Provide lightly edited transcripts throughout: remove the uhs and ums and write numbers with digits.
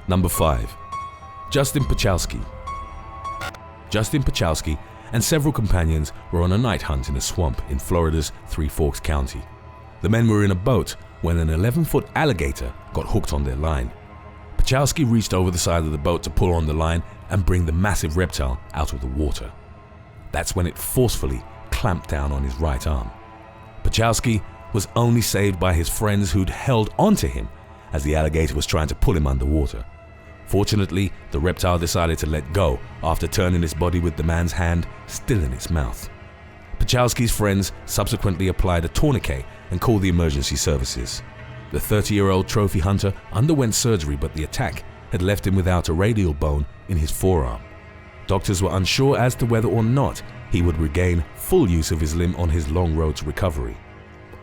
Number 5. Justin Perchalski. Justin Perchalski and several companions were on a night hunt in a swamp in Florida's Three Forks County. The men were in a boat when an 11-foot alligator got hooked on their line. Perchalski reached over the side of the boat to pull on the line and bring the massive reptile out of the water. That's when it forcefully clamped down on his right arm. Perchalski was only saved by his friends who'd held onto him as the alligator was trying to pull him underwater. Fortunately, the reptile decided to let go after turning its body with the man's hand still in its mouth. Perchalski's friends subsequently applied a tourniquet and called the emergency services. The 30-year-old trophy hunter underwent surgery, but the attack had left him without a radial bone in his forearm. Doctors were unsure as to whether or not he would regain full use of his limb on his long road to recovery.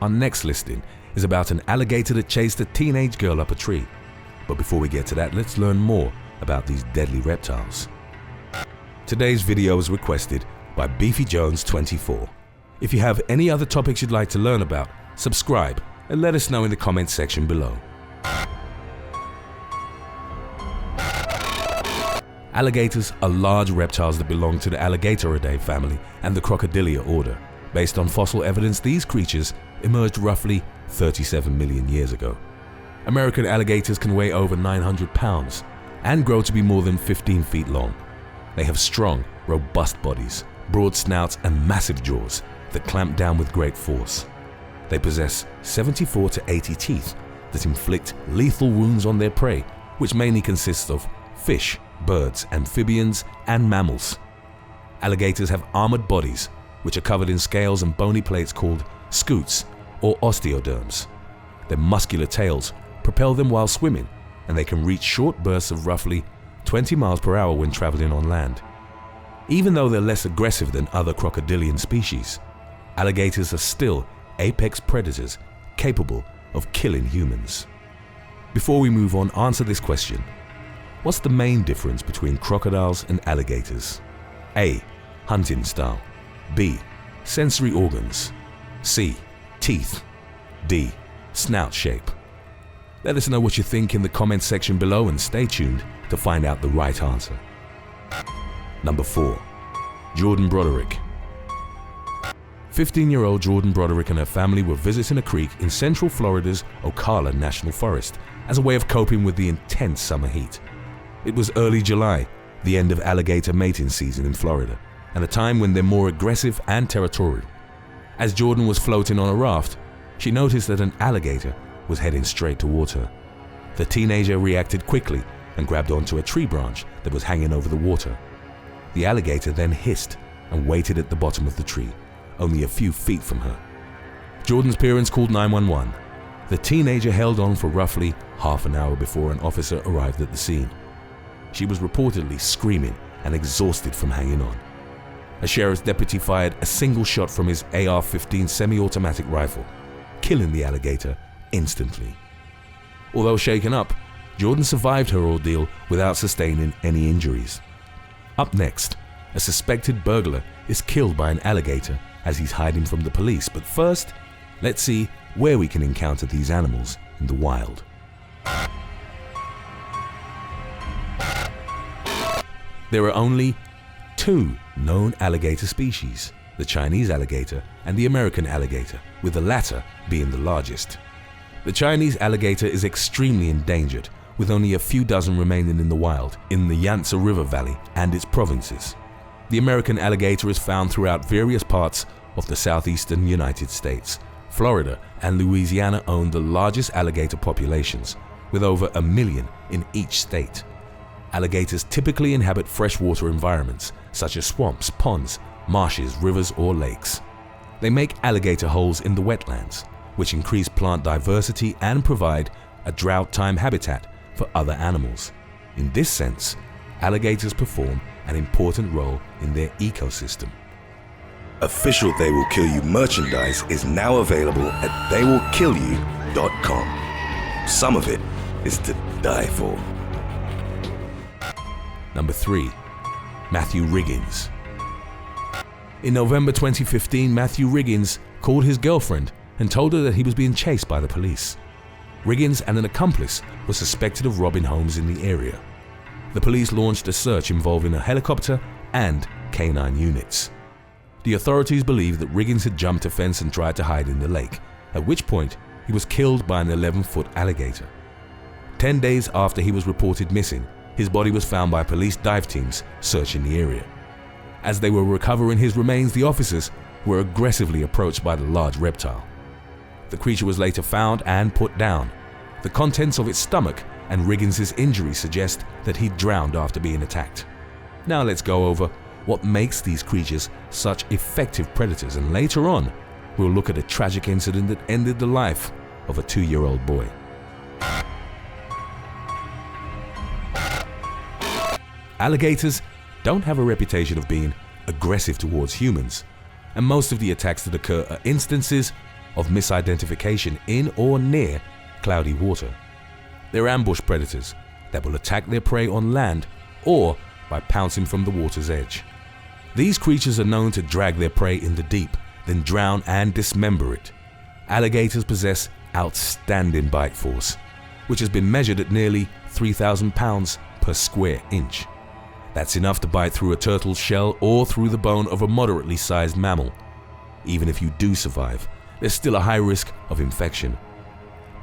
Our next listing is about an alligator that chased a teenage girl up a tree. But before we get to that, let's learn more about these deadly reptiles. Today's video was requested by Beefy Jones 24. If you have any other topics you'd like to learn about, subscribe and let us know in the comments section below. Alligators are large reptiles that belong to the Alligatoridae family and the Crocodilia order. Based on fossil evidence, these creatures emerged roughly 37 million years ago. American alligators can weigh over 900 pounds and grow to be more than 15 feet long. They have strong, robust bodies, broad snouts and massive jaws that clamp down with great force. They possess 74 to 80 teeth that inflict lethal wounds on their prey, which mainly consists of fish, birds, amphibians, and mammals. Alligators have armored bodies, which are covered in scales and bony plates called scutes or osteoderms. Their muscular tails propel them while swimming, and they can reach short bursts of roughly 20 miles per hour when traveling on land. Even though they're less aggressive than other crocodilian species, alligators are still apex predators capable of killing humans. Before we move on, answer this question. What's the main difference between crocodiles and alligators? A. Hunting style. B. Sensory organs. C. Teeth. D. Snout shape. Let us know what you think in the comments section below and stay tuned to find out the right answer. Number 4. Jordan Broderick. 15-year-old Jordan Broderick and her family were visiting a creek in central Florida's Ocala National Forest as a way of coping with the intense summer heat. It was early July, the end of alligator mating season in Florida, and a time when they're more aggressive and territorial. As Jordan was floating on a raft, she noticed that an alligator was heading straight towards her. The teenager reacted quickly and grabbed onto a tree branch that was hanging over the water. The alligator then hissed and waited at the bottom of the tree, only a few feet from her. Jordan's parents called 911. The teenager held on for roughly half an hour before an officer arrived at the scene. She was reportedly screaming and exhausted from hanging on. A sheriff's deputy fired a single shot from his AR-15 semi-automatic rifle, killing the alligator instantly. Although shaken up, Jordan survived her ordeal without sustaining any injuries. Up next, a suspected burglar is killed by an alligator as he's hiding from the police. But first, let's see where we can encounter these animals in the wild. There are only 2 known alligator species, the Chinese alligator and the American alligator, with the latter being the largest. The Chinese alligator is extremely endangered, with only a few dozen remaining in the wild in the Yangtze River Valley and its provinces. The American alligator is found throughout various parts of the southeastern United States. Florida and Louisiana own the largest alligator populations, with over 1 million in each state. Alligators typically inhabit freshwater environments such as swamps, ponds, marshes, rivers, or lakes. They make alligator holes in the wetlands, which increase plant diversity and provide a drought-time habitat for other animals. In this sense, alligators perform an important role in their ecosystem. Official They Will Kill You merchandise is now available at theywillkillyou.com. Some of it is to die for. Number 3. Matthew Riggins. In November 2015, Matthew Riggins called his girlfriend and told her that he was being chased by the police. Riggins and an accomplice were suspected of robbing homes in the area. The police launched a search involving a helicopter and canine units. The authorities believed that Riggins had jumped a fence and tried to hide in the lake, at which point he was killed by an 11-foot alligator. 10 days after he was reported missing, his body was found by police dive teams searching the area. As they were recovering his remains, the officers were aggressively approached by the large reptile. The creature was later found and put down. The contents of its stomach and Riggins' injuries suggest that he drowned after being attacked. Now let's go over what makes these creatures such effective predators, and later on, we'll look at a tragic incident that ended the life of a 2-year-old boy. Alligators don't have a reputation of being aggressive towards humans, and most of the attacks that occur are instances of misidentification in or near cloudy water. They're ambush predators that will attack their prey on land or by pouncing from the water's edge. These creatures are known to drag their prey in the deep, then drown and dismember it. Alligators possess outstanding bite force, which has been measured at nearly 3,000 pounds per square inch. That's enough to bite through a turtle's shell or through the bone of a moderately sized mammal. Even if you do survive, there's still a high risk of infection.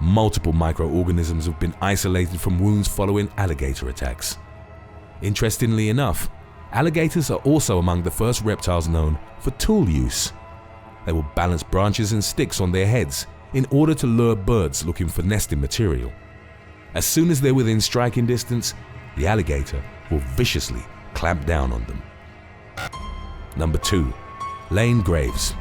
Multiple microorganisms have been isolated from wounds following alligator attacks. Interestingly enough, alligators are also among the first reptiles known for tool use. They will balance branches and sticks on their heads in order to lure birds looking for nesting material. As soon as they're within striking distance, the alligator will viciously clamp down on them. Number 2. Laying graves.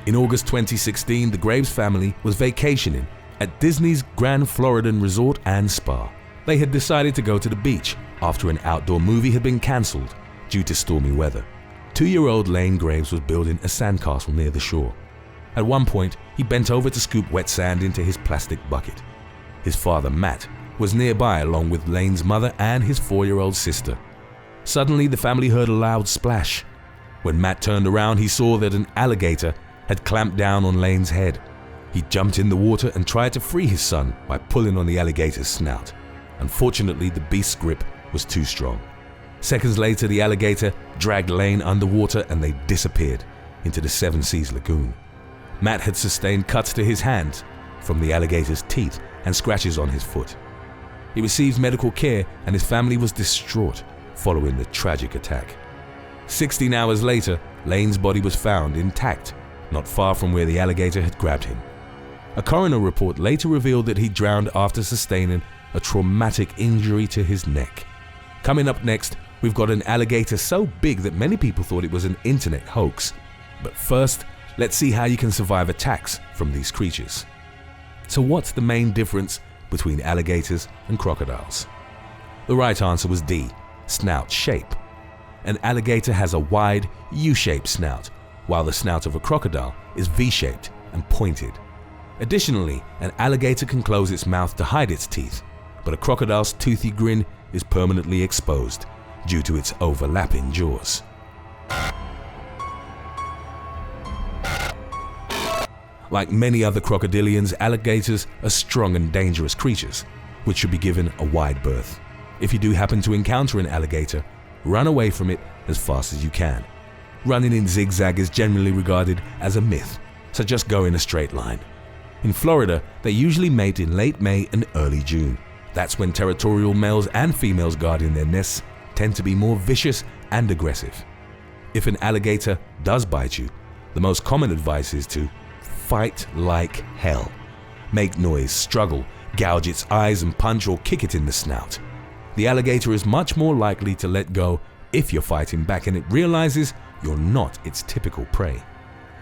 In August 2016, the Graves family was vacationing at Disney's Grand Floridian Resort and Spa. They had decided to go to the beach after an outdoor movie had been cancelled due to stormy weather. 2-year-old Lane Graves was building a sandcastle near the shore. At one point, he bent over to scoop wet sand into his plastic bucket. His father, Matt, was nearby along with Lane's mother and his 4-year-old sister. Suddenly, the family heard a loud splash. When Matt turned around, he saw that an alligator had clamped down on Lane's head. He jumped in the water and tried to free his son by pulling on the alligator's snout. Unfortunately, the beast's grip was too strong. Seconds later, the alligator dragged Lane underwater and they disappeared into the Seven Seas Lagoon. Matt had sustained cuts to his hand from the alligator's teeth and scratches on his foot. He received medical care and his family was distraught following the tragic attack. 16 hours later, Lane's body was found intact, not far from where the alligator had grabbed him. A coroner report later revealed that he drowned after sustaining a traumatic injury to his neck. Coming up next, we've got an alligator so big that many people thought it was an internet hoax. But first, let's see how you can survive attacks from these creatures. So what's the main difference between alligators and crocodiles? The right answer was D, snout shape. An alligator has a wide U-shaped snout, while the snout of a crocodile is V-shaped and pointed. Additionally, an alligator can close its mouth to hide its teeth, but a crocodile's toothy grin is permanently exposed due to its overlapping jaws. Like many other crocodilians, alligators are strong and dangerous creatures, which should be given a wide berth. If you do happen to encounter an alligator, run away from it as fast as you can. Running in zigzag is generally regarded as a myth, so just go in a straight line. In Florida, they usually mate in late May and early June. That's when territorial males and females guarding their nests tend to be more vicious and aggressive. If an alligator does bite you, the most common advice is to fight like hell. Make noise, struggle, gouge its eyes and punch or kick it in the snout. The alligator is much more likely to let go if you're fighting back and it realizes you're not its typical prey.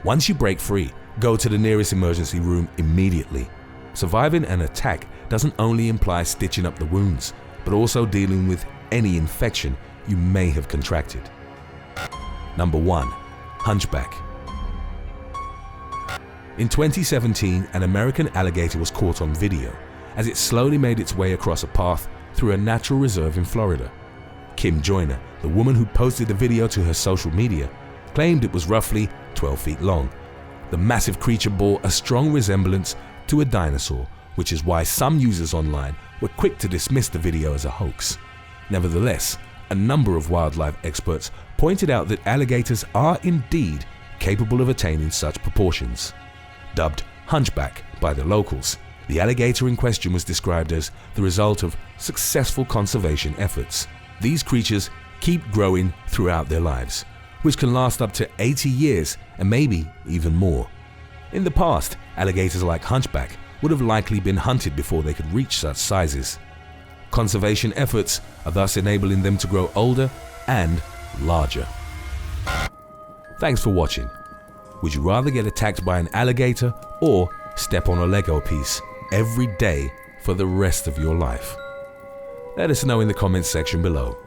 Once you break free, go to the nearest emergency room immediately. Surviving an attack doesn't only imply stitching up the wounds, but also dealing with any infection you may have contracted. Number 1. Hunchback. In 2017, an American alligator was caught on video as it slowly made its way across a path through a natural reserve in Florida. Kim Joyner, the woman who posted the video to her social media, claimed it was roughly 12 feet long. The massive creature bore a strong resemblance to a dinosaur, which is why some users online were quick to dismiss the video as a hoax. Nevertheless, a number of wildlife experts pointed out that alligators are indeed capable of attaining such proportions. Dubbed hunchback by the locals, the alligator in question was described as the result of successful conservation efforts. These creatures keep growing throughout their lives, which can last up to 80 years and maybe even more. In the past, alligators like hunchback would have likely been hunted before they could reach such sizes. Conservation efforts are thus enabling them to grow older and larger. Thanks for watching. Would you rather get attacked by an alligator or step on a Lego piece every day for the rest of your life? Let us know in the comments section below.